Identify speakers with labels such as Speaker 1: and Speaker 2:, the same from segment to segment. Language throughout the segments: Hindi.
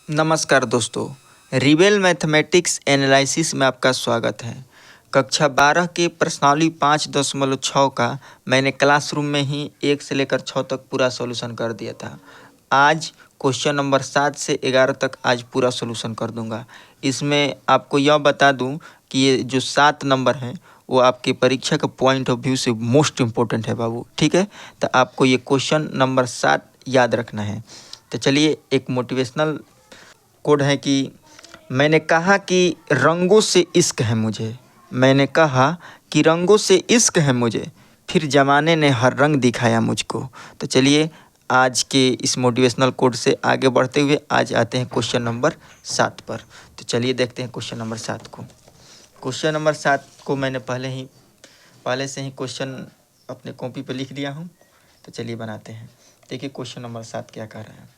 Speaker 1: नमस्कार दोस्तों, रिवेल मैथमेटिक्स एनालिसिस में आपका स्वागत है। कक्षा 12 के प्रश्नावली 5.6 का मैंने क्लासरूम में ही 1 से लेकर 6 तक पूरा सॉल्यूशन कर दिया था। आज क्वेश्चन नंबर 7 से 11 तक आज पूरा सॉल्यूशन कर दूंगा। इसमें आपको यह बता दूं कि ये जो 7 नंबर हैं वो आपके परीक्षा का पॉइंट ऑफ व्यू से मोस्ट इम्पोर्टेंट है बाबू, ठीक है। तो आपको ये क्वेश्चन नंबर 7 याद रखना है। तो चलिए, एक मोटिवेशनल कोड है कि मैंने कहा कि रंगों से इश्क है मुझे, मैंने कहा कि रंगों से इश्क है मुझे, फिर ज़माने ने हर रंग दिखाया मुझको। तो चलिए, आज के इस मोटिवेशनल कोड से आगे बढ़ते हुए आज आते हैं क्वेश्चन नंबर 7 पर। तो चलिए देखते हैं क्वेश्चन नंबर 7 को। क्वेश्चन नंबर 7 को मैंने पहले से ही क्वेश्चन अपने कॉपी पर लिख लिया हूँ। तो चलिए बनाते हैं। देखिए क्वेश्चन नंबर 7 क्या कह रहा है।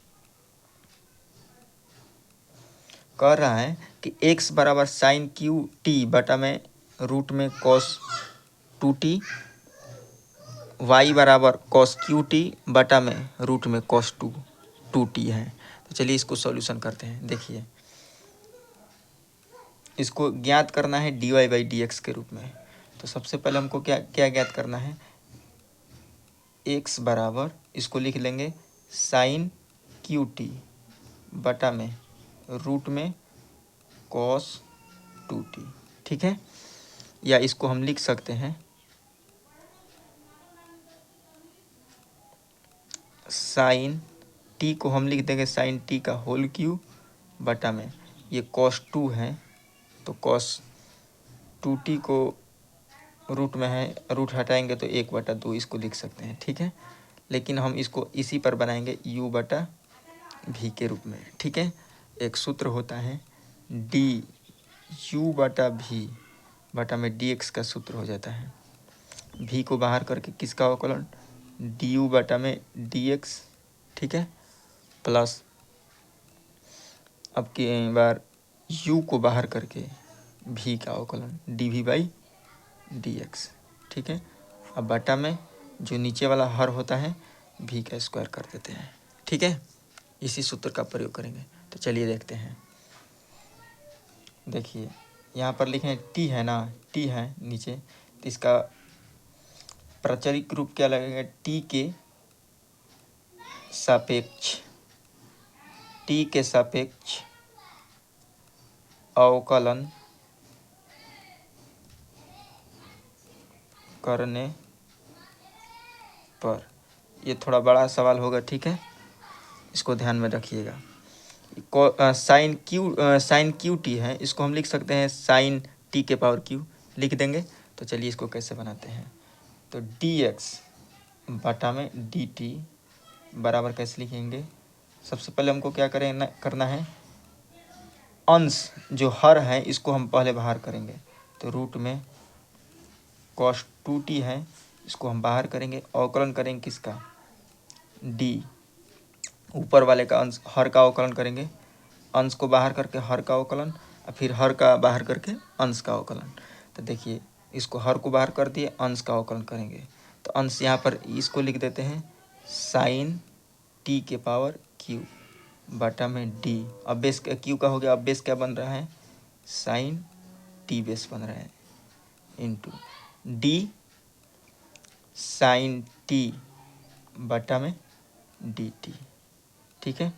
Speaker 1: कह रहा है कि x बराबर साइन क्यू टी बटा में रूट में कॉस 2t, y बराबर कॉस क्यू टी बटा में रूट में कॉस 2t है। तो चलिए इसको सॉल्यूशन करते हैं। देखिए, इसको ज्ञात करना है dy बाई डी एक्स के रूप में। तो सबसे पहले हमको क्या क्या ज्ञात करना है। x बराबर इसको लिख लेंगे साइन क्यू टी बटा में रूट में कॉस 2t, ठीक है। या इसको हम लिख सकते हैं साइन टी को हम लिख देंगे साइन टी का होल क्यूब बटा में ये कॉस 2 है, तो कॉस 2t को रूट में है, रूट हटाएंगे तो 1/2 इसको लिख सकते हैं, ठीक है। लेकिन हम इसको इसी पर बनाएंगे u बटा भी के रूप में, ठीक है। एक सूत्र होता है डी यू बटा भी बटा में डी एक्स का सूत्र हो जाता है। भी को बाहर करके किसका अवकलन डी यू बटा में डी एक्स, ठीक है, प्लस अब की बार u को बाहर करके भी का अवकलन d v by d x, ठीक है। अब बटा में जो नीचे वाला हर होता है भी का स्क्वायर कर देते हैं, ठीक है। इसी सूत्र का प्रयोग करेंगे। तो चलिए देखते हैं। देखिए यहाँ पर लिखें टी है ना, टी है नीचे, तो इसका प्रचलित रूप क्या लगेगा टी के सापेक्ष, टी के सापेक्ष अवकलन करने पर। ये थोड़ा बड़ा सवाल होगा, ठीक है, इसको ध्यान में रखिएगा। साइन क्यू टी है, इसको हम लिख सकते हैं साइन टी के पावर क्यू लिख देंगे। तो चलिए इसको कैसे बनाते हैं। तो डी एक्स बटा में डी टी बराबर कैसे लिखेंगे। सबसे पहले हमको क्या करना है, अंश जो हर है इसको हम पहले बाहर करेंगे। तो रूट में कॉस 2t है, इसको हम बाहर करेंगे, अवकलन करेंगे किसका डी, ऊपर वाले का अंश हर का अवकलन करेंगे, अंश को बाहर करके हर का अवकलन और फिर हर का बाहर करके अंश का अवकलन। तो देखिए इसको हर को बाहर कर दिए, अंश का अवकलन करेंगे। तो अंश यहाँ पर इसको लिख देते हैं साइन टी के पावर क्यू बटा में डी। अब बेस क्यू का हो गया, अब बेस क्या बन रहा है साइन टी बेस बन रहा है इंटू डी साइन टी बटा में डी टी, ठीक है।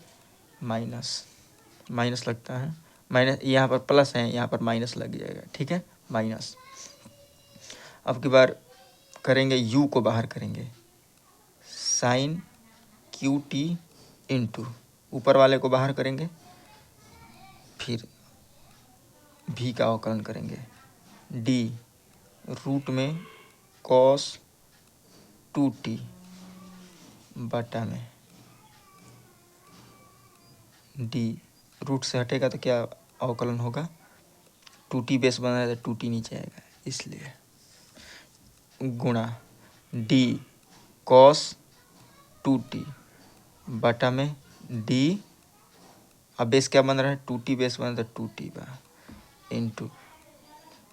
Speaker 1: माइनस लगता है, माइनस यहाँ पर प्लस है, यहाँ पर माइनस लग जाएगा, ठीक है, माइनस। अब की बार करेंगे u को बाहर करेंगे साइन क्यू टी इंटू ऊपर वाले को बाहर करेंगे, फिर v का अवकलन करेंगे d रूट में कॉस 2t बटा में डी, रूट से हटेगा तो क्या अवकलन होगा 2t बेस बन रहा है तो 2t नीचे आएगा, इसलिए गुणा डी कॉस 2t बटा में डी, अब बेस क्या बन रहा है 2t बेस बन रहा है 2t बा इंटू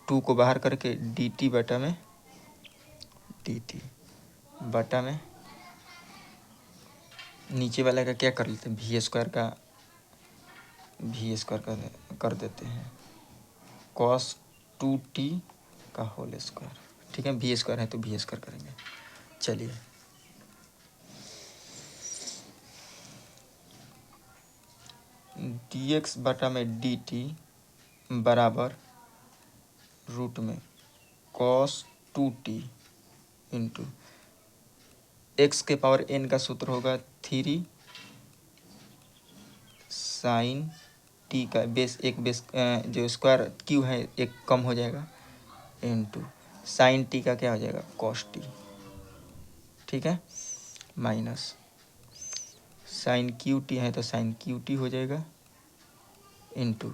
Speaker 1: 2 को बाहर करके dt बटा में dt बटा में नीचे वाले का क्या कर लेते हैं भी स्क्वायर का वी स्क्वायर कर देते हैं कॉस 2t का होल स्क्वायर। ठीक है, वी स्क्वायर है तो वी स्क्वायर करेंगे। चलिए dx बटा में dt बराबर रूट में कॉस 2t इंटू एक्स के पावर n का सूत्र होगा 3 साइन टी का बेस एक बेस जो स्क्वायर क्यू है एक कम हो जाएगा इंटू साइन टी का क्या हो जाएगा कॉस टी। ठीक है, माइनस साइन क्यू टी है तो साइन क्यू टी हो जाएगा इंटू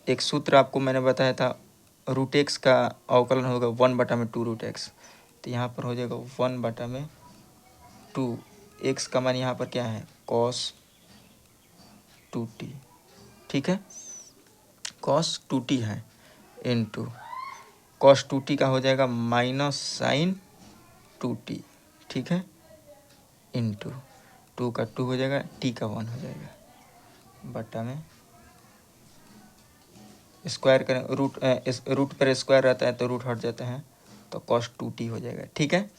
Speaker 1: एक सूत्र आपको मैंने बताया था रूट एक्स का अवकलन होगा 1/2 रूट एक्स, तो यहाँ पर हो जाएगा 1/2। एक्स का मान यहाँ पर क्या है कॉस 2t। ठीक है, कॉस 2t है इंटू कॉस 2t का हो जाएगा माइनस साइन 2t। ठीक है, इंटू 2 का 2 हो जाएगा, t का 1 हो जाएगा बटा में स्क्वायर करें रूट पर स्क्वायर रहता है तो रूट हट जाता है तो कॉस 2t हो जाएगा। ठीक है,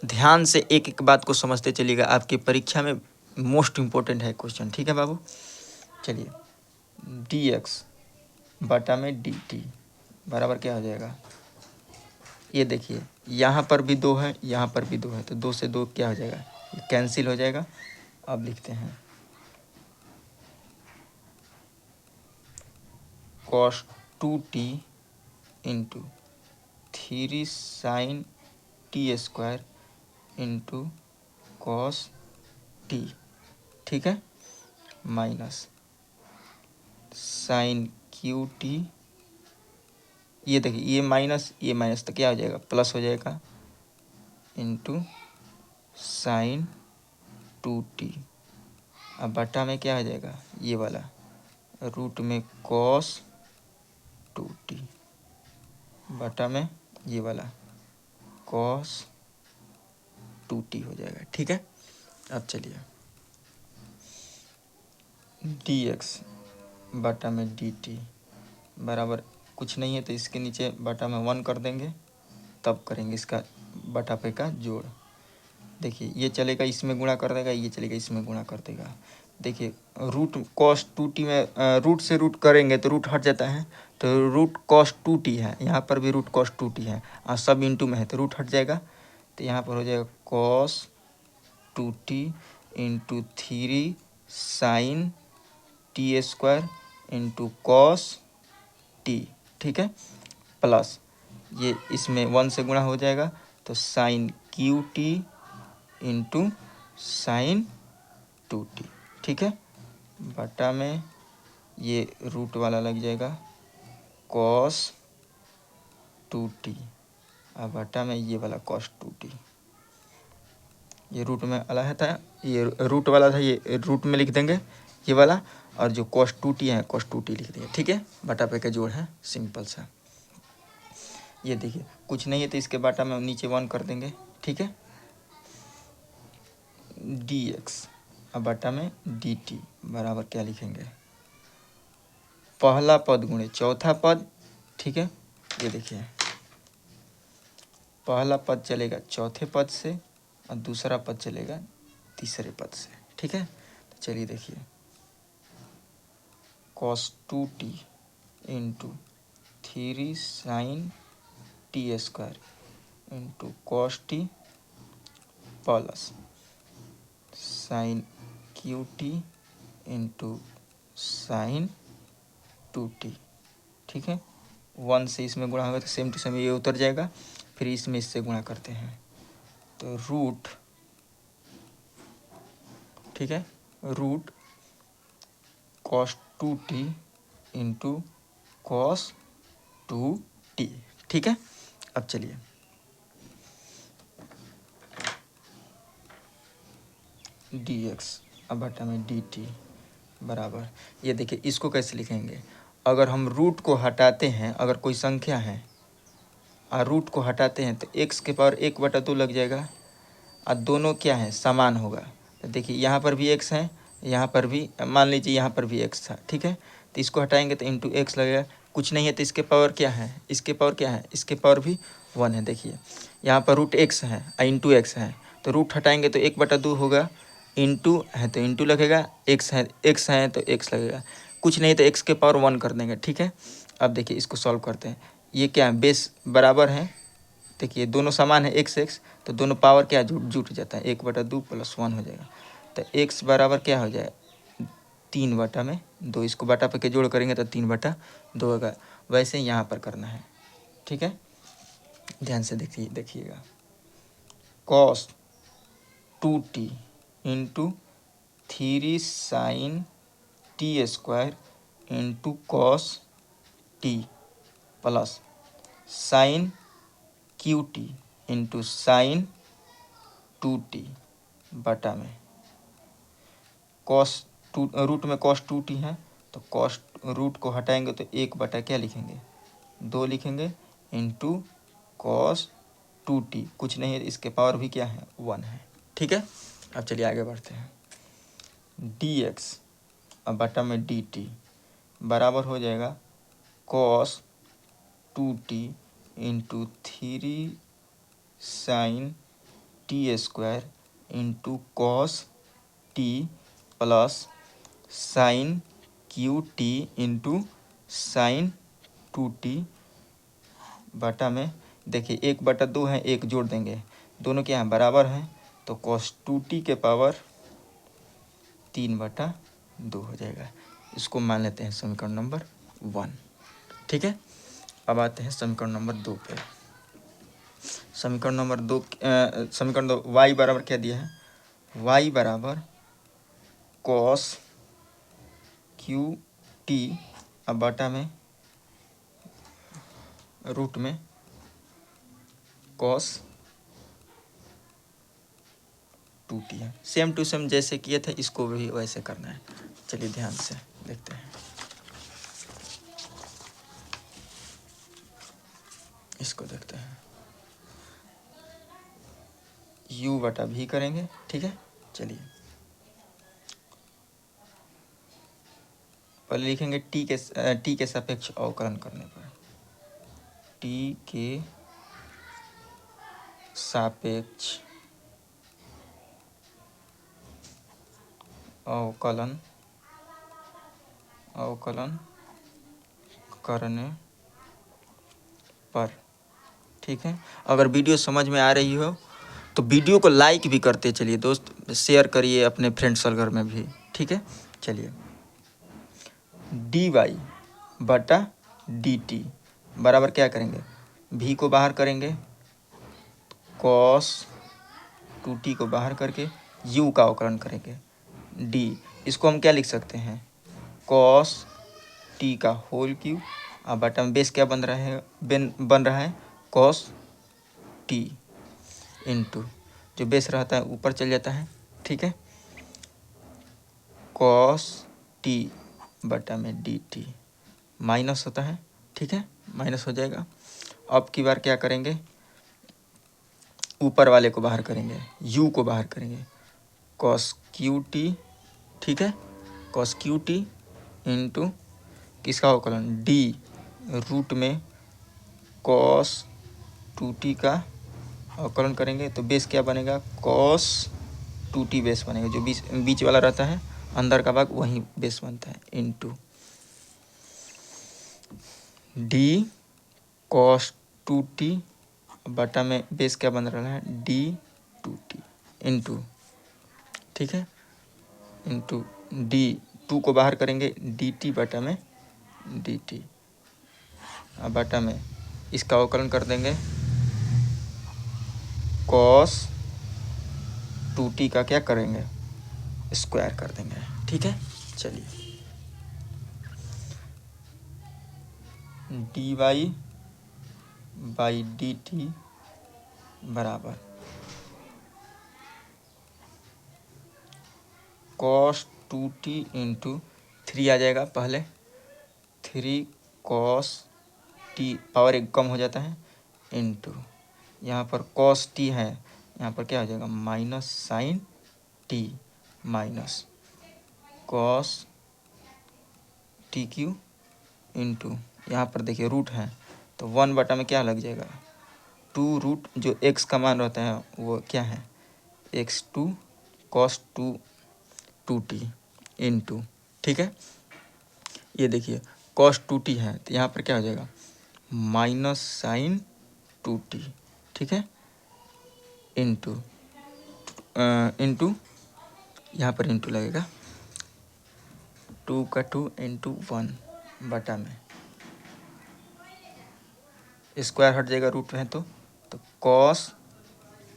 Speaker 1: ध्यान से एक एक बात को समझते चलिएगा, आपकी परीक्षा में मोस्ट इम्पोर्टेंट है क्वेश्चन। ठीक है बाबू, चलिए dx बटा में dt बराबर क्या हो जाएगा, ये देखिए यहाँ पर भी 2 है यहाँ पर भी 2 है तो 2 से 2 क्या हो जाएगा, ये कैंसिल हो जाएगा। अब लिखते हैं cos 2t into 3 sine t square into cos t. ठीक है, माइनस साइन क्यू टी, ये देखिए ये माइनस तो क्या हो जाएगा प्लस हो जाएगा इंटू साइन 2t। अब बटा में क्या हो जाएगा ये वाला रूट में कॉस 2t बटा में ये वाला कॉस 2t हो जाएगा। ठीक है, अब चलिए dx बटा में dt बराबर कुछ नहीं है तो इसके नीचे बटा में 1 कर देंगे, तब करेंगे इसका बटा पे का जोड़। देखिए ये चलेगा इसमें गुणा कर देगा, ये चलेगा इसमें गुणा कर देगा। देखिए रूट कॉस 2t में रूट से रूट करेंगे तो रूट हट जाता है, तो रूट कॉस 2t है, यहाँ पर भी रूट कॉस 2t है और सब इंटू में है तो रूट हट जाएगा, तो यहाँ पर हो जाएगा cos 2t into 3 sine t square into cos t. ठीक है, प्लस ये इसमें 1 से गुणा हो जाएगा तो sine cube t into sine 2t। ठीक है, बटा में ये रूट वाला लग जाएगा कॉस 2t और बटा में ये वाला कॉस 2t। ये रूट में वाला था, ये रूट वाला था, ये रूट में लिख देंगे ये वाला, और जो कॉस 2t है कॉस 2t लिख देंगे। ठीक है, बटा पे का जोड़ है सिंपल सा। ये देखिए कुछ नहीं है तो इसके बटा में नीचे 1 कर देंगे। ठीक है, dx अब बटा में dt बराबर क्या लिखेंगे पहला पद गुणे चौथा पद। ठीक है, ये देखिए पहला पद चलेगा चौथे पद से और दूसरा पद चलेगा तीसरे पद से। ठीक है, तो चलिए देखिए cos 2t into 3 sine t square into cos t plus sine cube t into sine 2t। ठीक है, 1 से इसमें गुणा होगा तो सेम टू सेम ये उतर जाएगा, फिर इसमें इससे गुणा करते हैं तो रूट। ठीक है, root cos 2t into cos 2t। ठीक है, अब चलिए dx अब बटा में dt बराबर, ये देखिए इसको कैसे लिखेंगे, अगर हम रूट को हटाते हैं, अगर कोई संख्या है और रूट को हटाते हैं तो x के पावर 1/2 लग जाएगा और दोनों क्या है समान होगा। तो देखिए यहाँ पर भी x है यहाँ पर भी मान लीजिए यहाँ पर भी एक्स था, ठीक है, तो इसको हटाएंगे तो इंटू एक्स लगेगा, कुछ नहीं है तो इसके पावर क्या है, इसके पावर क्या है, इसके पावर भी 1 है। देखिए यहाँ पर रूट एक्स है इंटू एक्स है, तो रूट हटाएंगे तो 1/2 होगा, इंटू है तो इंटू लगेगा, एक्स है तो एक्स लगेगा, कुछ नहीं तो एक्स के पावर 1 कर देंगे, ठीक है। अब देखिए इसको सॉल्व करते हैं, ये क्या है, बेस बराबर है, देखिए दोनों समान है एक्स एक्स, तो दोनों पावर क्या जुट जाता है, 1/2 + 1 हो जाएगा, तो एक्स बराबर क्या हो जाए 3/2, इसको बटा पे के जोड़ करेंगे तो 3/2 होगा। वैसे यहाँ पर करना है, ठीक है, ध्यान से देखिएगा, cos 2t into 3 sin t² into cos t plus sin QT into sin 2t बटा में cos 2, रूट में cos 2t है तो cos रूट को हटाएंगे तो 1 क्या लिखेंगे 2 लिखेंगे, इंटू cos 2t, कुछ नहीं है इसके पावर भी क्या है 1 है, ठीक है। अब चलिए आगे बढ़ते हैं, dx अब बटा में dt बराबर हो जाएगा cos 2t into 3 sin t² into cos t plus sin QT into sin 2t बटा में, देखिए 1/2 है, एक जोड़ देंगे, दोनों क्या हैं बराबर हैं, तो cos 2t के पावर 3/2 हो जाएगा। इसको मान लेते हैं समीकरण नंबर 1, ठीक है। अब आते हैं समीकरण नंबर 2 पे। समीकरण नंबर 2 समीकरण 2 y बराबर क्या दिया है, y बराबर cos QT अब बटा में रूट में cos 2t है, सेम टू सेम जैसे किए थे इसको भी वैसे करना है। चलिए ध्यान से देखते हैं, इसको देखते हैं, u/v करेंगे, ठीक है। चलिए पहले लिखेंगे t के सापेक्ष अवकलन करने पर, t के सापेक्ष अवकलन करने पर, ठीक है। अगर वीडियो समझ में आ रही हो तो वीडियो को लाइक भी करते चलिए दोस्त, शेयर करिए अपने फ्रेंड सर्कल में भी, ठीक है। चलिए dy/dt बराबर क्या करेंगे, v को बाहर करेंगे, cos 2t को बाहर करके u का अवकलन करेंगे, d इसको हम क्या लिख सकते हैं, cos t का होल क्यूब, अब बटा में बेस क्या बन रहा है cos t इंटू जो बेस रहता है ऊपर चल जाता है, ठीक है, cos t बटा में dt माइनस होता है, ठीक है, माइनस हो जाएगा। अब की बार क्या करेंगे, ऊपर वाले को बाहर करेंगे, u को बाहर करेंगे, cos QT, ठीक है, cos QT इंटू किसका अवकलन d रूट में cos 2t का अवकलन करेंगे तो बेस क्या बनेगा cos 2t बेस बनेगा, जो बीच वाला रहता है अंदर का भाग वही बेस बनता है, इंटू d cos 2t बटा में बेस क्या बन रहा है d 2t इंटू, ठीक है, इंटू d 2 को बाहर करेंगे dt बटा में dt, अब बटा में इसका अवकलन कर देंगे cos 2t का क्या करेंगे स्क्वायर कर देंगे, ठीक है। चलिए dy/dt बराबर cos 2t इंटू 3 आ जाएगा, पहले 3 cos t पावर एक कम हो जाता है, इंटू यहाँ पर cos t है, यहाँ पर क्या हो जाएगा minus sin t minus cos T Q into, यहाँ पर देखिए रूट है तो 1 में क्या लग जाएगा 2 रूट, जो x का मान रहता है वो क्या है x2 cos 2t इंटू, ठीक है। ये देखिए cos 2t है तो यहाँ पर क्या हो जाएगा माइनस साइन 2t, ठीक है, इंटू इंटू यहाँ पर इंटू लगेगा 2 का 2 इंटू 1 में स्क्वायर हट जाएगा रूट में तो cos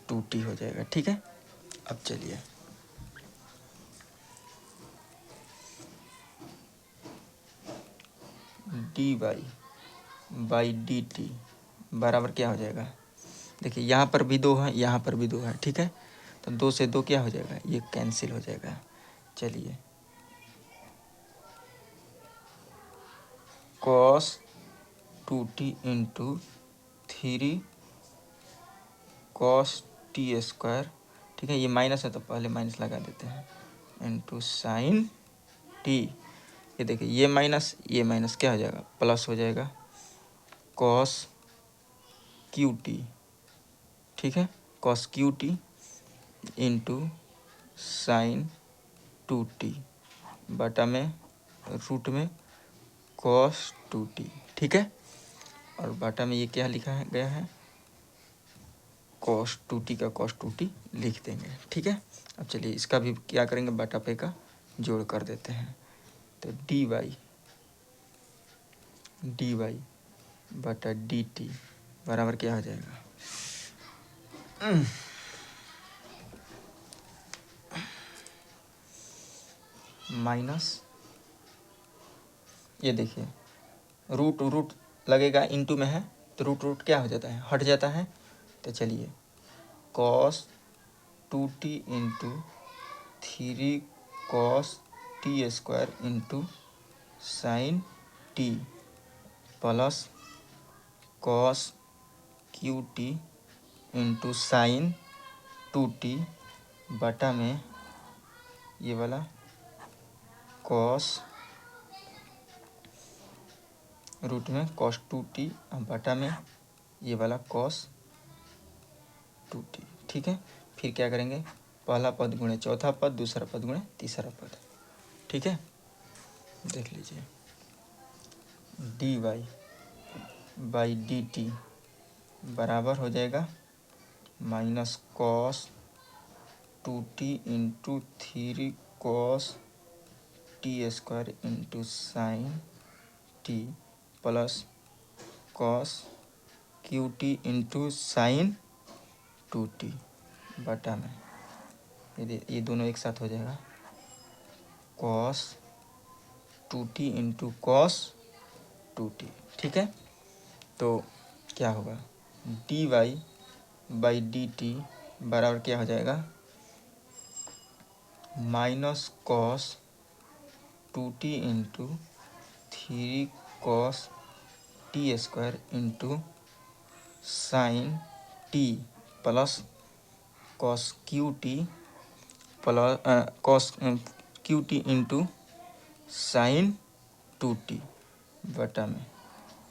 Speaker 1: 2t हो जाएगा, ठीक है। अब चलिए dy बाई डी टी बराबर क्या हो जाएगा, देखिए यहाँ पर भी 2 है यहाँ पर भी 2 है, ठीक है, तो 2 से 2 क्या हो जाएगा ये कैंसिल हो जाएगा। चलिए cos 2t into 3 cos t square, ठीक है, ये माइनस है तो पहले माइनस लगा देते हैं, इंटू साइन टी, ये देखिए ये माइनस क्या हो जाएगा प्लस हो जाएगा cos QT, ठीक है, cos QT into sine 2t बटा में रूट में cos 2t, ठीक है, और बटा में ये क्या लिखा है गया है cos 2t का cos 2t लिख देंगे, ठीक है। अब चलिए इसका भी क्या करेंगे बटा पे का जोड़ कर देते हैं, तो dy बटा dt बराबर क्या हो जाएगा माइनस, ये देखिए रूट लगेगा इंटू में है तो रूट क्या हो जाता है हट जाता है, तो चलिए cos 2t into 3 cos t square into sine t plus cos QT into sine 2t बटा में ये वाला cos रूट में cos 2t बटा में ये वाला cos 2t, ठीक है। फिर क्या करेंगे पहला पद गुणे चौथा पद, दूसरा पद गुणे तीसरा पद, ठीक है। देख लीजिए dy बाई डी टी बराबर हो जाएगा minus cos 2t into 3 cos t square into sine t plus cos QT into sine 2t बटा में ये दोनों एक साथ हो जाएगा cos 2t into cos 2t, ठीक है। तो क्या होगा dy बाई डी टी बराबर क्या हो जाएगा minus cos 2t into 3 cos t square into sine t plus cos QT plus cos QT into sine 2t बटा में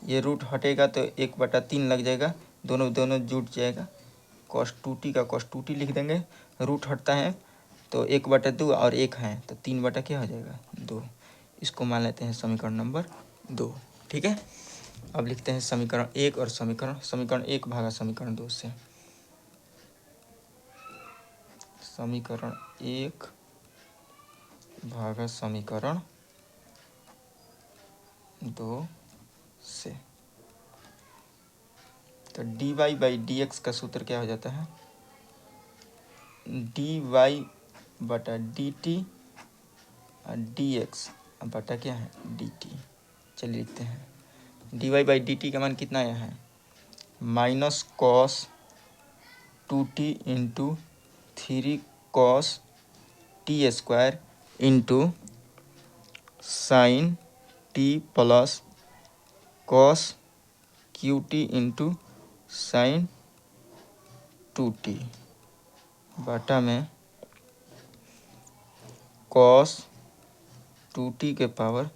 Speaker 1: ये रूट हटेगा तो 1/3 लग जाएगा, दोनों जुट जाएगा, cos 2t का cos 2t लिख देंगे, रूट हटता है तो 1/2 और 1 है तो 3 बटा क्या हो जाएगा 2, इसको मान लेते हैं समीकरण नंबर 2, ठीक है। अब लिखते हैं समीकरण 1 और समीकरण 1 भागा समीकरण 2 से, समीकरण 1 भागा समीकरण 2 से, तो dy बाई dx का सूत्र क्या हो जाता है dy बटा dt और dx बटा क्या है dt। चलिए लिखते हैं dy बाई dt का मान कितना आया है minus cos 2t into 3 cos t square into sine t plus cos QT into sine 2t बटा में cos 2t के पावर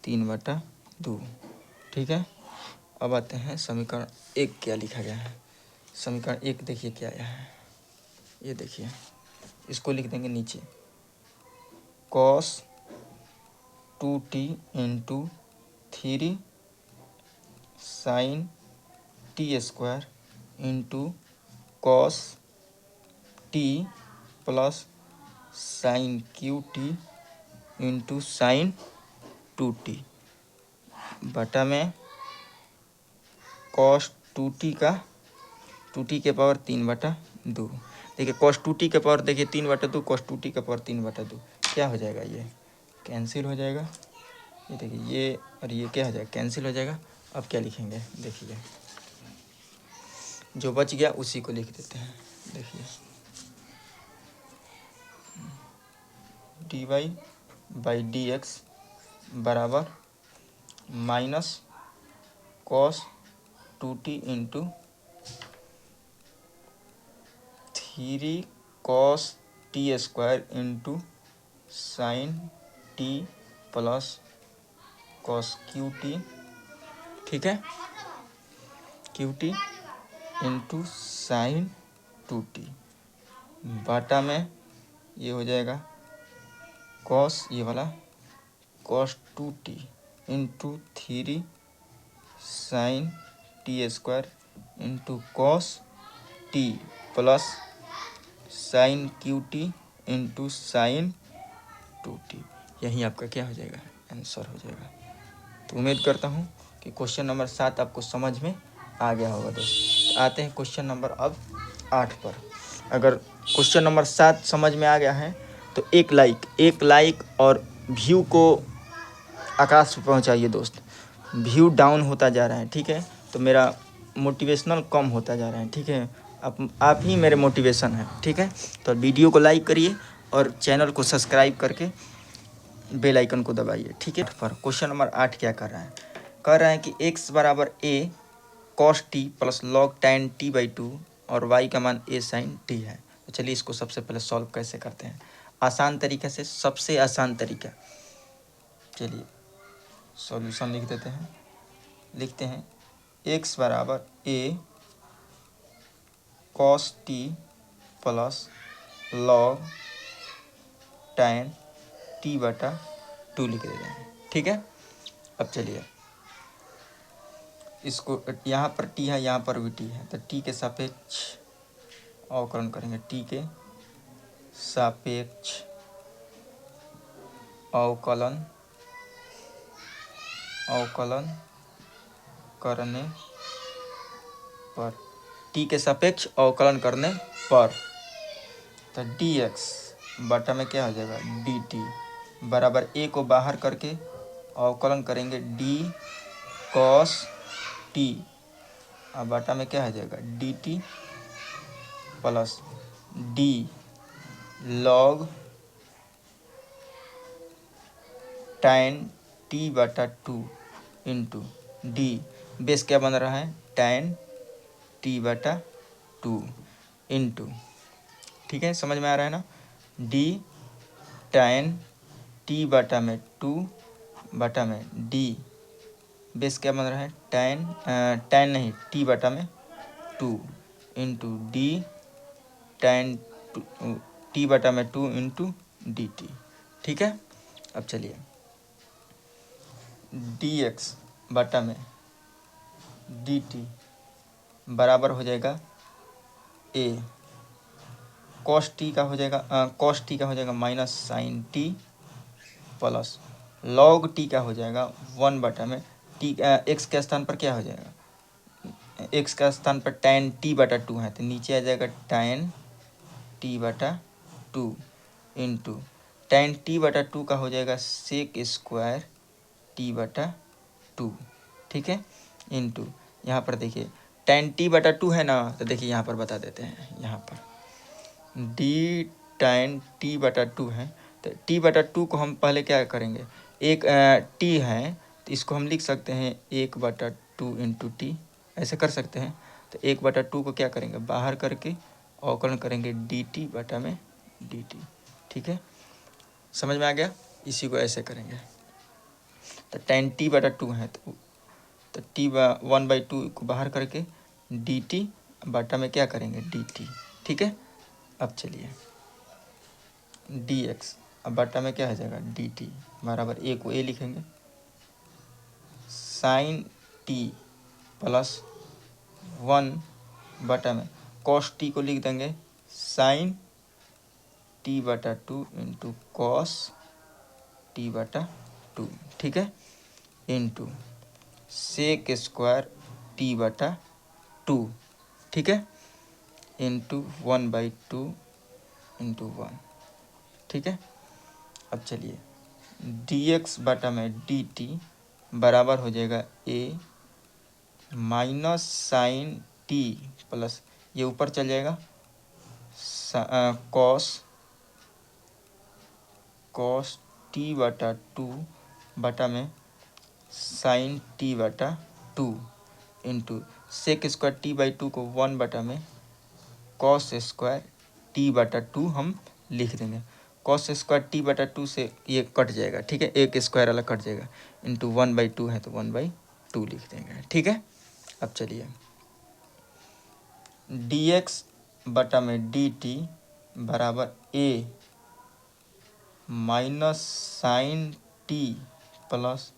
Speaker 1: 3/2। ठीक है, अब आते हैं समीकरण 1 क्या लिखा गया है। समीकरण 1 देखिए क्या आया है, ये देखिए, इसको लिख देंगे नीचे, cos 2t into 3 sin t² into cos t plus sin QT into sin 2t बटा में cos 2t का 2t के पावर 3/2। देखिए cos 2t के पावर देखिए 3/2, cos 2t का पावर 3/2 क्या हो जाएगा, ये कैंसिल हो जाएगा। ये देखिए ये और ये क्या हो जाएगा, कैंसिल हो जाएगा। अब क्या लिखेंगे, देखिए जो बच गया उसी को लिख देते हैं। देखिए dy/dx बराबर minus cos 2t into 3 cos t² into sin t plus cos QT, ठीक है, QT इंटू sin 2t बाटा में ये हो जाएगा cos, ये वाला cos 2t into 3 sin t² into cos t plus sin QT into sin 2t। यही आपका क्या हो जाएगा, आंसर हो जाएगा। तो उम्मीद करता हूँ कि क्वेश्चन नंबर 7 आपको समझ में आ गया होगा दोस्त। आते हैं क्वेश्चन नंबर अब 8 पर। अगर क्वेश्चन नंबर 7 समझ में आ गया है तो एक लाइक और व्यू को आकाश पर पहुँचाइए दोस्त। व्यू डाउन होता जा रहा है, ठीक है, तो मेरा मोटिवेशनल कम होता जा रहा है, ठीक है। आप ही मेरे मोटिवेशन है, ठीक है। तो वीडियो को लाइक करिए और चैनल को सब्सक्राइब करके बेल आइकन को दबाइए, ठीक है। पर क्वेश्चन नंबर 8 क्या कर रहा है, कह रहा है कि x बराबर a cos t plus log tan t/2 और y का मान a sin t है। तो चलिए इसको सबसे पहले सॉल्व कैसे करते हैं, आसान तरीके से, सबसे आसान तरीका। चलिए सॉल्यूशन लिख देते हैं, लिखते हैं x बराबर a cos t plus log tan t/2 लिख देते हैं, ठीक है। अब चलिए इसको, यहाँ पर t है, यहाँ पर भी t है, तो t के सापेक्ष अवकलन करेंगे, t के सापेक्ष अवकलन करने पर, t के सापेक्ष अवकलन करने पर, तो dx बटा में क्या हो जाएगा dt बराबर a को बाहर करके अवकलन करेंगे d cos t, अब बटा में क्या हो जाएगा dt plus d log tan t/2 into d, base क्या बन रहा है tan t/2 इंटू, ठीक है, समझ में आ रहा है ना, d tan t/2 बटा में d, बेस क्या बन रहा है tan नहीं t/2 into d tan t/2 into dt, ठीक है। अब चलिए dx बटा में dt बराबर हो जाएगा a cos t का हो जाएगा minus sin t plus log t का हो जाएगा 1 बटा में t, x के स्थान पर क्या हो जाएगा, x का स्थान पर tan t/2 है, तो नीचे आ जाएगा tan t/2 into tan t/2 का हो जाएगा sec² t/2, ठीक है, इंटू यहाँ पर देखिए tan t/2 है ना, तो देखिए यहाँ पर बता देते हैं, यहाँ पर d tan t/2 है, तो t/2 को हम पहले क्या करेंगे, एक t है तो इसको हम लिख सकते हैं 1/2 इंटू टी, ऐसे कर सकते हैं। तो 1/2 को क्या करेंगे बाहर करके अवकलन करेंगे dt बटा में dt, ठीक है, समझ में आ गया। इसी को ऐसे करेंगे। तो tan t बटा 2 है तो t 1/2 को बाहर करके dt बटा में क्या करेंगे dt। ठीक है, अब चलिए dx अब बटा में क्या हो जाएगा dt बराबर a को a लिखेंगे sin t प्लस 1 बटा में cos t को लिख देंगे sin t बटा 2 इंटू कॉस टी बटा 2। ठीक है, इंटू सेक स्क्वायर टी बटा 2। ठीक है, इंटू 1/2 इंटू 1। ठीक है, अब चलिए dx बटा में dt बराबर हो जाएगा a minus sine t plus ये ऊपर चल जाएगा कॉस टी बटा 2 बटा में साइन टी बटा 2 into sec square t by 2 को 1 बटा में कॉस स्क्वायर टी बटा 2 हम लिख देंगे। कॉस स्क्वायर टी बटा 2 से ये कट जाएगा। ठीक है, एक स्क्वायर वाला कट जाएगा इंटू 1/2 है तो 1/2 लिख देंगे। ठीक है, अब चलिए dx बटा में dt बराबर a minus sine t plus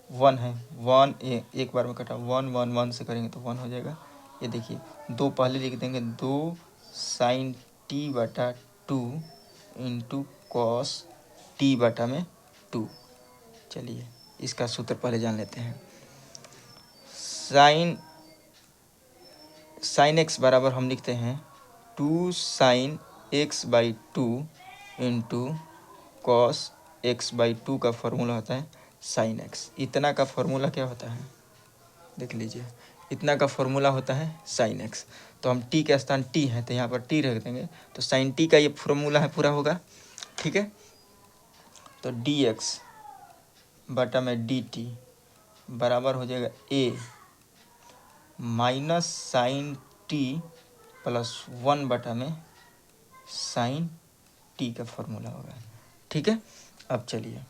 Speaker 1: 1 है 1 एक बार में कटा 1 1 1 से करेंगे तो 1 हो जाएगा। ये देखिए 2 पहले लिख देंगे 2 साइन टी बटा 2 इंटू कॉस टी बटा में 2। चलिए इसका सूत्र पहले जान लेते हैं। साइन एक्स बराबर हम लिखते हैं 2 sine x by 2 into cos x by 2 का फॉर्मूला होता है साइन एक्स। इतना का फॉर्मूला क्या होता है देख लीजिए, इतना का फॉर्मूला होता है साइन एक्स। तो हम टी के स्थान टी है तो यहाँ पर टी रख देंगे तो साइन टी का ये फॉर्मूला है पूरा होगा। ठीक है, तो डी एक्स बटा में डी टी बराबर हो जाएगा ए माइनस साइन टी प्लस 1 बटा में साइन टी का फॉर्मूला होगा। ठीक है, अब चलिए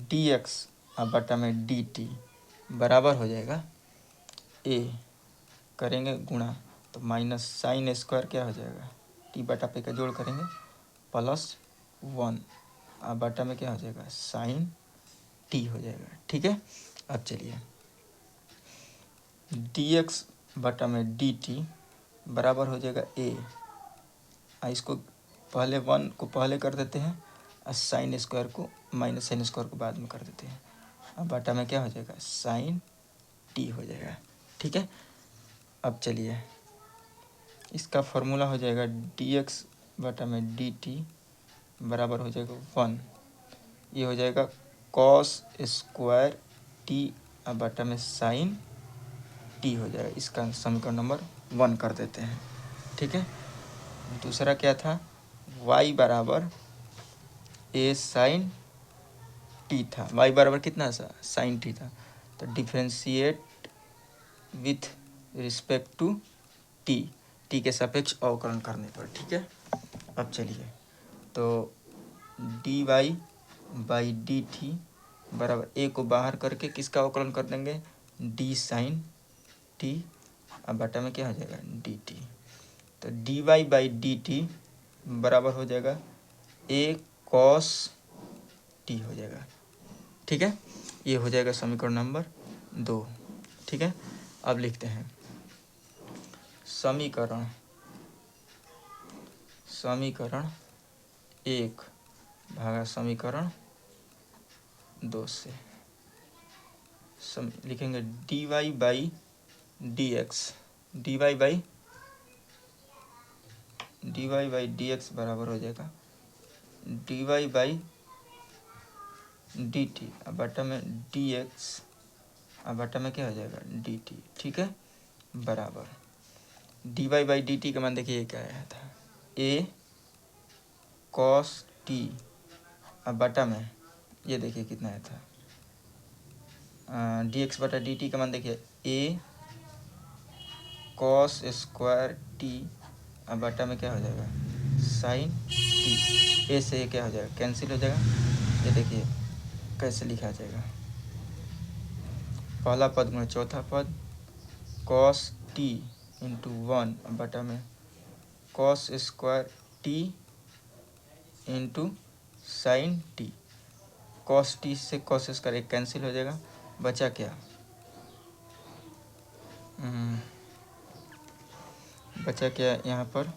Speaker 1: डी एक्स बटा में डी टी बराबर हो जाएगा ए करेंगे गुणा तो माइनस साइन स्क्वायर क्या हो जाएगा टी बटा पे का जोड़ करेंगे प्लस 1 बटा में क्या हो जाएगा साइन टी हो जाएगा। ठीक है, अब चलिए dx बटा में dt बराबर हो जाएगा a। इसको पहले 1 को पहले कर देते हैं और साइन स्क्वायर को माइनस साइन स्क्वायर को बाद में कर देते हैं। अब बटा में क्या हो जाएगा साइन टी हो जाएगा। ठीक है, अब चलिए इसका फॉर्मूला हो जाएगा dx बटा में dt बराबर हो जाएगा 1। ये हो जाएगा कॉस स्क्वायर टी बटा में साइन टी हो जाएगा। इसका समीकरण नंबर 1 कर देते हैं। ठीक है, दूसरा क्या था y बराबर ए साइन टी था। y बराबर कितना सा साइन टी था तो differentiate with respect to t के सापेक्ष अवकलन करने पर। ठीक है, अब चलिए तो d y by d t बराबर ए को बाहर करके किसका अवकलन कर देंगे डी साइन टी अब बटा में क्या हो जाएगा डी टी। तो d y by d t बराबर हो जाएगा ए कॉस टी हो जाएगा। ठीक है, ये हो जाएगा समीकरण नंबर 2। ठीक है, अब लिखते हैं समीकरण 1 भागा समीकरण 2 से लिखेंगे d y by d x d y by d x बराबर हो जाएगा d y by d t अब बटा में डी एक्स अब बटा में क्या हो जाएगा डी टी। ठीक है, बराबर d y by d t का मान देखिए क्या आया था ए कॉस टी अब बटा में ये देखिए कितना आया था डी एक्स बटा डी टी का मान देखिए ए कॉस स्क्वायर टी अब बटा में क्या हो जाएगा साइन टी। ए से ये क्या हो जाएगा, कैंसिल हो जाएगा। ये देखिए कैसे लिखा जाएगा, पहला पद गुणा चौथा पद कॉस टी इंटू 1 बटा में cos square T into sign T. Cos T से कॉस स्क्वायर एक कैंसिल हो जाएगा, बचा क्या, बचा क्या यहाँ पर,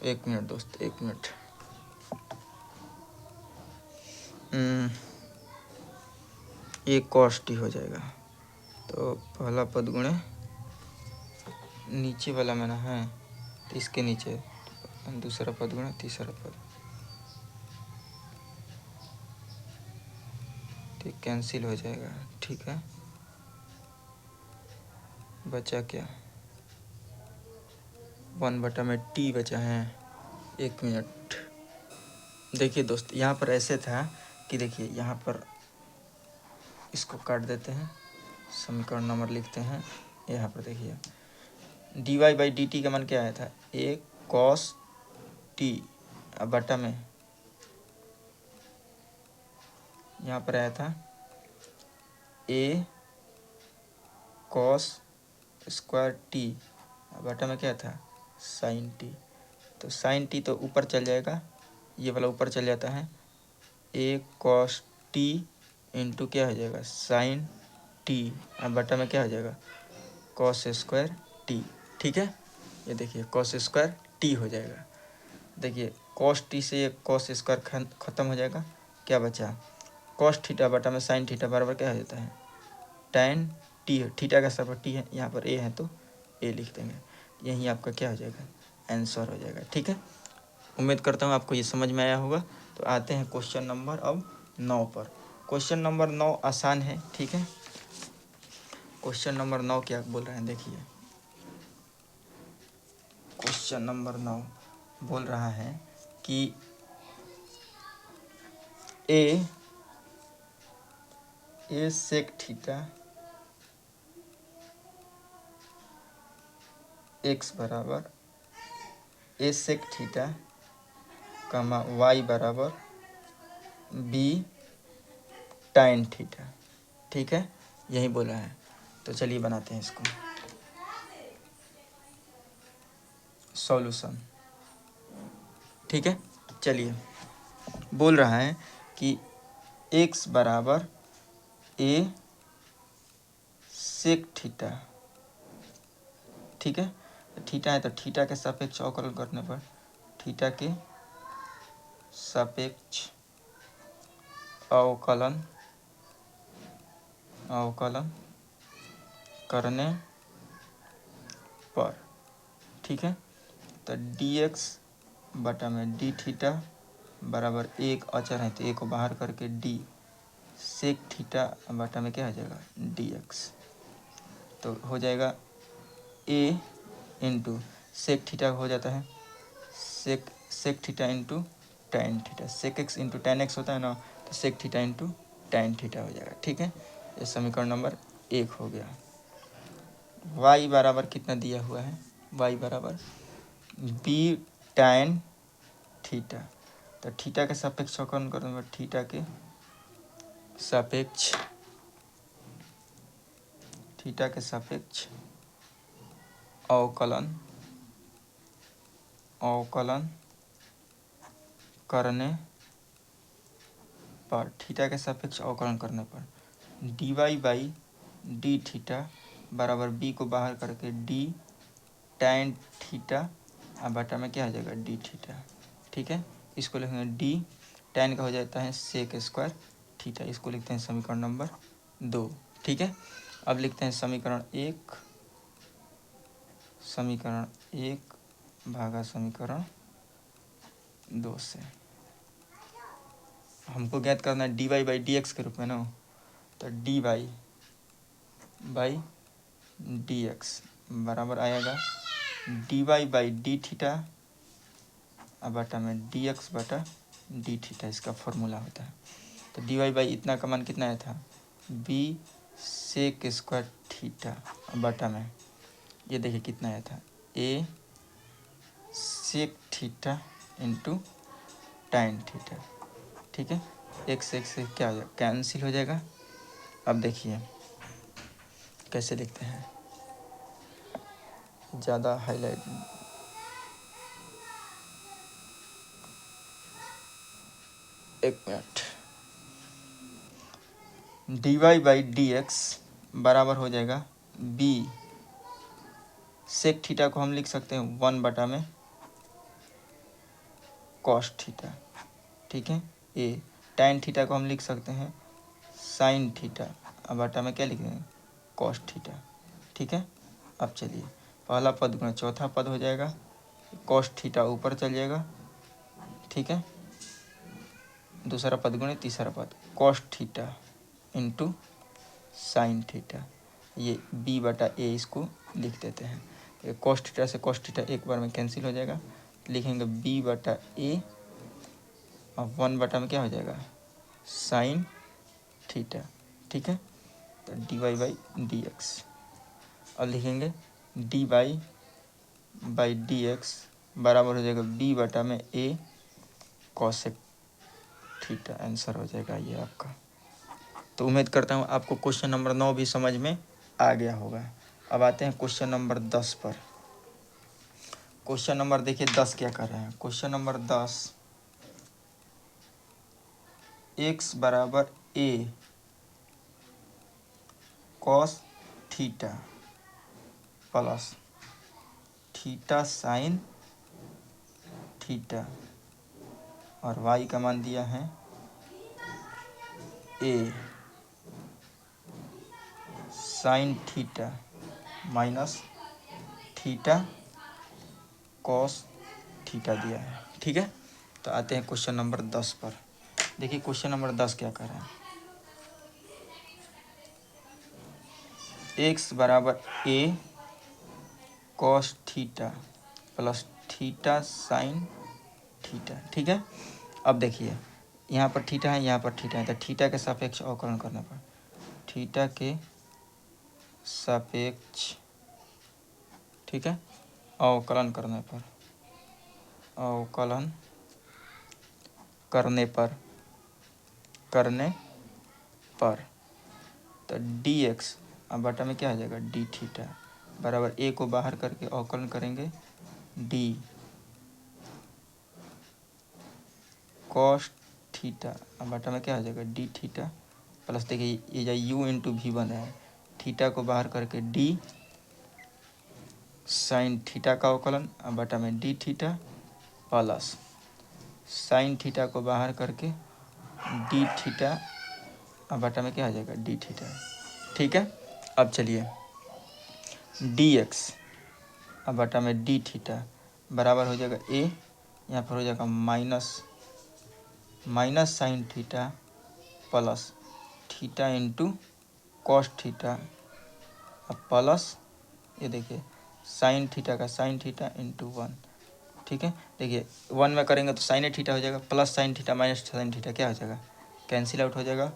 Speaker 1: एक मिनट दोस्त, एक मिनट। ये कॉस टी हो जाएगा, तो पहला पद गुणे नीचे वाला में ना है तो इसके नीचे दूसरा पद गुणा तीसरा पद, ठीक कैंसिल हो जाएगा। ठीक है, बचा क्या, 1 बटा में टी बचा है। एक मिनट देखिए दोस्त, यहाँ पर ऐसे था कि देखिए यहाँ पर इसको काट देते हैं, समीकरण नंबर लिखते हैं। यहाँ पर देखिए d y by d t का मान क्या आया था, ए कॉस टी, अब बटा में यहाँ पर आया था ए कॉस स्क्वायर टी, बटा में क्या था साइन टी। तो साइन टी तो ऊपर चल जाएगा, ये वाला ऊपर चल जाता है, ए कॉस टी इंटू क्या हो जाएगा साइन टी, अब बटा में क्या हो जाएगा कॉस स्क्वायर टी। ठीक है, ये देखिए कॉस स्क्वायर टी हो जाएगा। देखिए कॉस टी से ये कॉस स्क्वायर खत्म हो जाएगा, क्या बचा कॉस थीटा बटा में साइन थीटा बराबर क्या हो जाता है tan टी। थीटा का सब टी है, यहाँ पर ए है तो ए लिख देंगे, यही आपका क्या हो जाएगा आंसर हो जाएगा। ठीक है, उम्मीद करता हूँ आपको ये समझ में आया होगा। तो आते हैं क्वेश्चन नंबर अब 9 पर। क्वेश्चन नंबर 9 आसान है। ठीक है, क्वेश्चन नंबर 9 क्या बोल रहे हैं देखिए, क्वेश्चन नंबर 9 बोल रहा है कि ए सेक थीटा एक्स बराबर ए सेक थीटा कमा वाई बराबर बी टाइन थीटा। ठीक है, यही बोला है। तो चलिए बनाते हैं इसको सॉल्यूशन। ठीक है, चलिए बोल रहा है कि x बराबर ए सेक थीटा। ठीक है, थीटा है तो थीटा के सापेक्ष अवकलन करने पर थीटा के सापेक्ष अवकलन करने पर, ठीक है, तो dx बटा में डी थीटा बराबर एक अचर है तो एक को बाहर करके डी सेक थीटा बटा में क्या हो जाएगा dx, तो हो जाएगा ए इंटू सेक थीटा हो जाता है sec theta into tan theta, sec x into tan x होता है ना, तो sec theta into tan theta हो जाएगा। ठीक है, ये समीकरण नंबर 1 हो गया। y बराबर कितना दिया हुआ है, y बराबर बी टैन थीटा, तो थीटा के सापेक्ष अवकलन करने पर थीटा के सापेक्ष अवकलन करने पर, थीटा के सापेक्ष अवकलन करने पर d y by d theta बराबर बी को बाहर करके डी टैन थीटा बटा में क्या हो जाएगा डी थीटा। ठीक है, इसको लिखेंगे डी टैन का हो जाता है सेक स्क्वायर थीटा, इसको लिखते हैं समीकरण नंबर 2। ठीक है, अब लिखते हैं समीकरण 1 भागा समीकरण 2 से। हमको ज्ञात करना है d y by d x के रूप में ना, तो d y by d x बराबर आएगा d y by d theta बटा में डी एक्स बटा डी थीटा, इसका फॉर्मूला होता है। तो डी वाई बाई इतना का मान कितना आया था बी सेक स्क्वायर थीटा बटा में ये देखिए कितना आया था a sec theta into tan theta. ठीक है, एक से क्या हो जाएगा, कैंसिल हो जाएगा। अब देखिए कैसे लिखते हैं, ज़्यादा हाईलाइट, एक minute, dy by d x बराबर हो जाएगा b सेक थीटा को हम लिख सकते हैं 1 में कॉस थीटा। ठीक है, ए tan थीटा को हम लिख सकते हैं साइन थीटा, अब बटा में क्या लिख देंगे, कॉस थीटा। ठीक है, अब चलिए पहला पद गुणा चौथा पद हो जाएगा, कॉस थीटा ऊपर चल जाएगा। ठीक है, दूसरा पद गुणे तीसरा पद, cos theta into sine theta, ये b/a इसको लिख देते हैं। कॉस थीटा से कॉस थीटा एक बार में कैंसिल हो जाएगा, लिखेंगे b/a और 1 में क्या हो जाएगा, साइन थीटा। ठीक है, तो dy बाई डी एक्स, और लिखेंगे dy बाई डी एक्स बराबर हो जाएगा b/a कॉसेक थीटा। आंसर हो जाएगा ये आपका। तो उम्मीद करता हूँ आपको क्वेश्चन नंबर 9 भी समझ में आ गया होगा। अब आते हैं क्वेश्चन नंबर 10 पर। क्वेश्चन नंबर देखिए 10 क्या कर रहे हैं। क्वेश्चन नंबर 10, x बराबर a cos theta plus theta sine theta, और y का मान दिया है a sign theta minus theta cos theta दिया है। ठीक है, तो आते हैं क्वेश्चन नंबर 10 पर। देखिए क्वेश्चन नंबर 10 क्या कर रहे हैं, x बराबर a cos theta plus theta sine theta. ठीक है, अब देखिए यहाँ पर थीटा है, यहाँ पर थीटा है, तो थीटा के सापेक्ष अवकलन करने पर, थीटा के सापेक्ष, ठीक है, अवकलन करने पर, अवकलन करने पर तो डी एक्स, अब बटा में क्या आ जाएगा, डी थीटा बराबर ए को बाहर करके अवकलन करेंगे डी कॉस थीटा, अब बटा में क्या आ जाएगा, डी थीटा प्लस, देखिए ये जो यू इंटू वी बन रहा है, थीटा को बाहर करके डी साइन थीटा का अवकलन, अब बटा में D theta plus sine theta को बाहर करके डी थीटा, अब बटा में क्या आ जाएगा, डी थीटा। ठीक है, अब चलिए डी एक्स, अब बटा में डी थीटा बराबर हो जाएगा ए, यहाँ पर हो जाएगा minus sine theta plus theta into cos theta, अब प्लस ये देखिए साइन थीटा का साइन थीटा इंटू 1। ठीक है, देखिए 1 में करेंगे तो साइन थीटा हो जाएगा, plus sign theta minus sine theta क्या हो जाएगा, कैंसिल आउट हो जाएगा।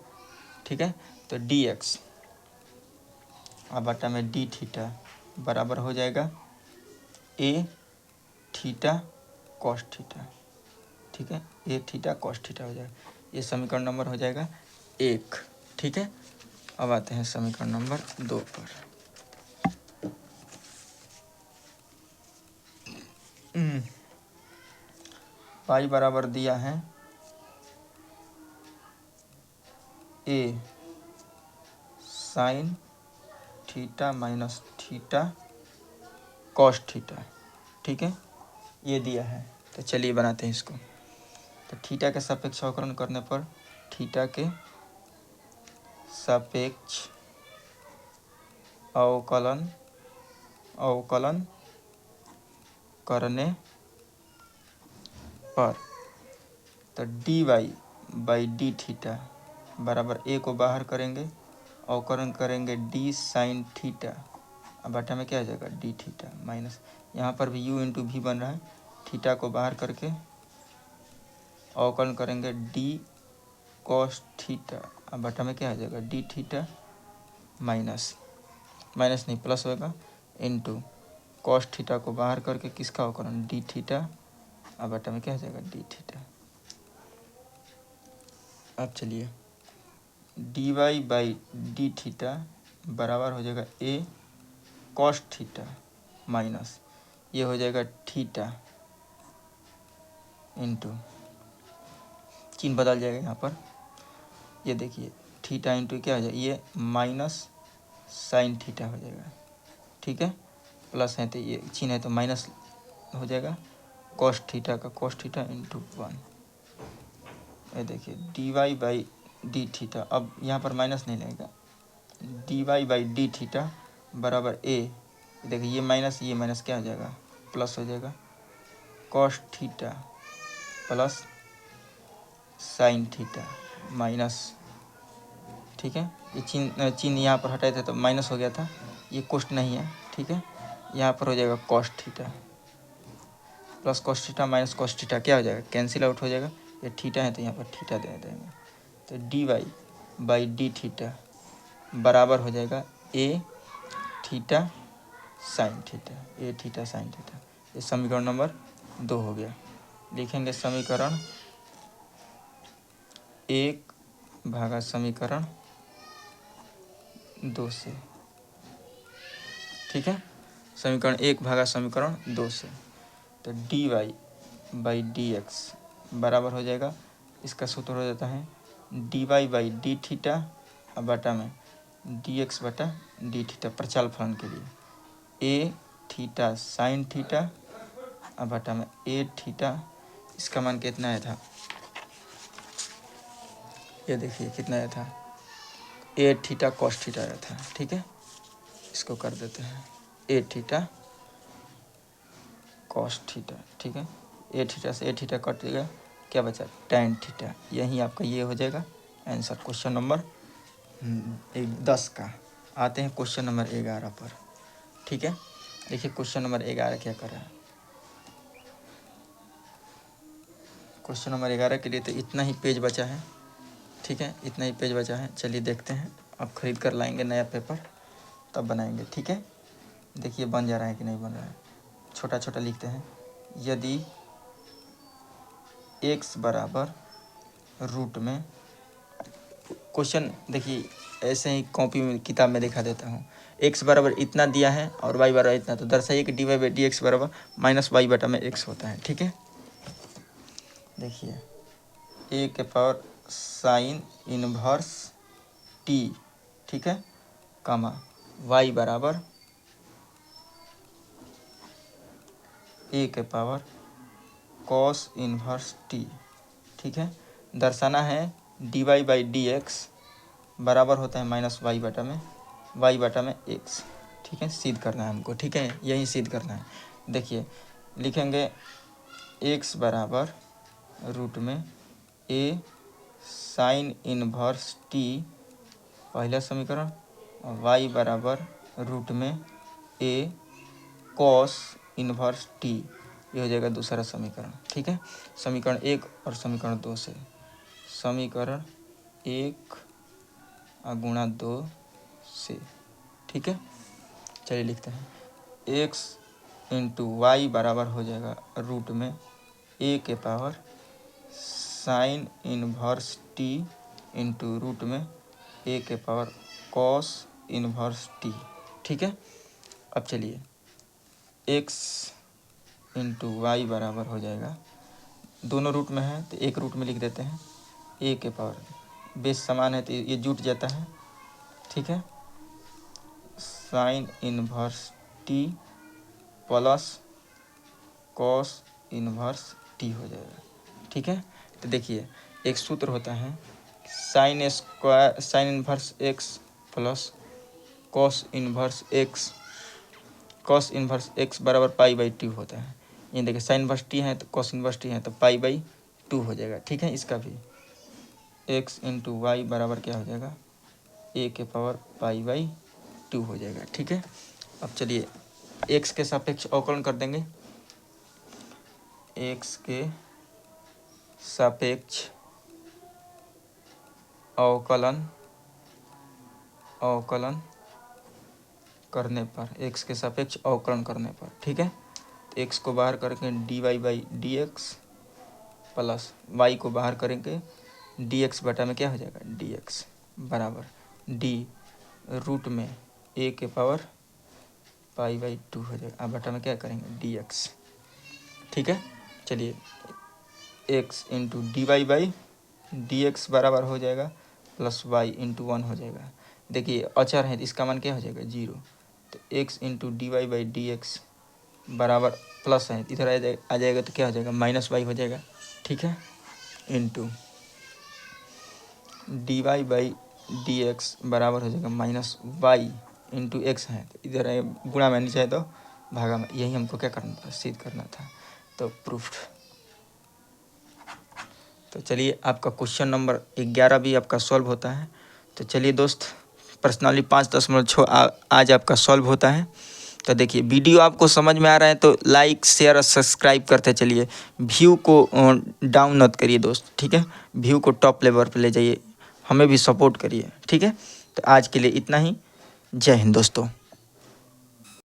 Speaker 1: ठीक है, तो डी एक्स अब बटा में डी थीटा बराबर हो जाएगा ए थीटा कॉस थीटा। ठीक है, ए थीटा कॉस थीटा हो जाएगा, ये समीकरण नंबर हो जाएगा 1। ठीक है, अब आते हैं समीकरण नंबर 2 पर। पाई बराबर दिया है a sine theta minus theta cos theta. ठीक है, ये दिया है, तो चलिए बनाते हैं इसको। तो थीटा के सापेक्ष अवकलन करने पर थीटा के सापेक्ष अवकलन करने पर तो d y by d theta बराबर ए को बाहर करेंगे, अवकलन करेंगे डी साइन थीटा, अब बटा में क्या आ जाएगा, डी थीटा माइनस, यहाँ पर भी u इंटू वी बन रहा है, थीटा को बाहर करके अवकलन करेंगे डी कॉस थीटा, अब बटा में क्या आ जाएगा, डी थीटा माइनस नहीं प्लस होगा इंटू कॉस थीटा को बाहर करके किसका अवकलन, डी थीटा अब बटा में क्या हो जाएगा डी थीटा। अब चलिए d y by d theta बराबर हो जाएगा ए कॉस थीटा माइनस ये हो जाएगा थीटा इंटू चिन्ह बदल जाएगा यहाँ पर। ये देखिए थीटा इंटू क्या हो जाएगा ये माइनस साइन थीटा हो जाएगा। ठीक है, प्लस है तो ये चिन्ह है तो माइनस हो जाएगा कॉस थीटा का कॉस थीटा इंटू 1। ये देखिए d y by d theta, अब यहाँ पर माइनस नहीं लगेगा, d y by d theta बराबर ए। देखिए ये माइनस क्या हो जाएगा प्लस हो जाएगा cos theta plus sign theta minus. ठीक है, ये चिन्ह यहाँ पर हटाए थे तो माइनस हो गया था, ये कोष्ट नहीं है। ठीक है, यहाँ पर हो जाएगा cos theta plus cos theta minus cos theta क्या हो जाएगा कैंसिल आउट हो जाएगा। ये थीटा है तो यहाँ पर थीटा दे देंगे तो d y by d theta बराबर हो जाएगा a theta sine theta, a theta sine theta. ये समीकरण नंबर 2 हो गया। लिखेंगे समीकरण 1 भागा समीकरण 2 से। ठीक है, समीकरण 1 भागा समीकरण 2 से तो d y by d x बराबर हो जाएगा, इसका सूत्र हो जाता है d y by d theta और बटा में डी एक्स बटा डी थीटा प्रचाल फलन के लिए ए थीटा साइन थीटा और बटा में ए थीटा। इसका मान कितना आया था, ये देखिए कितना आया था ए थीटा कॉस थीटा आया था। ठीक है, इसको कर देते हैं ए थीटा कॉस थीटा। ठीक है, ए थीटा से ए थीटा कट गया, क्या बचा टैन थीटा। यही आपका ये हो जाएगा आंसर क्वेश्चन नंबर 10 का। आते हैं क्वेश्चन नंबर 11 पर। ठीक है, देखिए क्वेश्चन नंबर 11 क्या कर रहा है। क्वेश्चन नंबर 11 के लिए तो इतना ही पेज बचा है। ठीक है, इतना ही पेज बचा है, चलिए देखते हैं। अब खरीद कर लाएंगे नया पेपर तब बनाएंगे। ठीक है, देखिए बन जा रहा है कि नहीं बन रहा है। छोटा छोटा लिखते हैं, यदि x बराबर रूट में, क्वेश्चन देखिए ऐसे ही कॉपी में किताब में दिखा देता हूँ। x बराबर इतना दिया है और y बराबर इतना, तो दर्शाइए कि d y by d x बराबर माइनस वाई बटा में x होता है। ठीक है, देखिए ए के पावर साइन इनवर्स t। ठीक है, कमा y बराबर ए के पावर कॉस इनवर्स t। ठीक है, दर्शाना है d y by d x बराबर होता है माइनस वाई बटा में एक्स। ठीक है, सिद्ध करना है हमको। ठीक है, यही सिद्ध करना है। देखिए लिखेंगे एक्स बराबर रूट में ए साइन इनवर्स टी पहला समीकरण और वाई बराबर रूट में ए कॉस इनवर्स टी, ये हो जाएगा दूसरा समीकरण। ठीक है, समीकरण 1 और समीकरण 2 से, समीकरण 1 गुणा 2 से। ठीक है, चलिए लिखते हैं x इंटू वाई बराबर हो जाएगा रूट में a के power sine inverse t into root में a के पावर कॉस इनवर्स t। ठीक है, अब चलिए x इंटू वाई बराबर हो जाएगा, दोनों रूट में है तो एक रूट में लिख देते हैं a के पावर, बेस समान है तो ये जुट जाता है। ठीक है, sine inverse T plus cos inverse T हो जाएगा। ठीक है, तो देखिए एक सूत्र होता है sine square sine inverse x plus cos inverse x बराबर पाई बाई 2 होता है। ये देखिए साइन इनवर्स टी है तो कॉस इनवर्स टी है तो पाई बाई 2 हो जाएगा। ठीक है, इसका भी एक्स इंटू वाई बराबर क्या हो जाएगा ए के पावर पाई बाई 2 हो जाएगा। ठीक है, अब चलिए एक्स के सापेक्ष अवकलन कर देंगे। एक्स के सापेक्ष अवकलन करने पर, एक्स के सापेक्ष अवकलन करने पर। ठीक है, एक्स को बाहर करके d y by d x plus y को बाहर करेंगे डी एक्स बटा में क्या हो जाएगा डी एक्स बराबर डी रूट में ए के पावर पाई बाई 2 हो जाएगा। अब बटा में क्या करेंगे डी एक्स। ठीक है, चलिए x into d y by d x बराबर हो जाएगा प्लस वाई इंटू 1 हो जाएगा। देखिए अचर है तो इसका मान क्या हो जाएगा 0, तो x into d y by d x बराबर प्लस है इधर आ जाएगा तो क्या हो जाएगा माइनस वाई हो जाएगा। ठीक है, into d y by d x बराबर हो जाएगा माइनस वाई इंटू एक्स है तो इधर है गुणा में नीचे है तो भागा में, यही हमको क्या करना था सिद्ध करना था, तो प्रूफ्ड। तो चलिए आपका क्वेश्चन नंबर 11 भी आपका सॉल्व होता है। तो चलिए दोस्त प्रश्नावली 5.6 आज आपका सॉल्व होता है। तो देखिए वीडियो आपको समझ में आ रहा है तो लाइक शेयर और सब्सक्राइब करते चलिए, व्यू को डाउन मत करिए दोस्त। ठीक है, व्यू को टॉप लेवल पर ले जाइए, हमें भी सपोर्ट करिए। ठीक है, तो आज के लिए इतना ही। जय हिंद दोस्तों।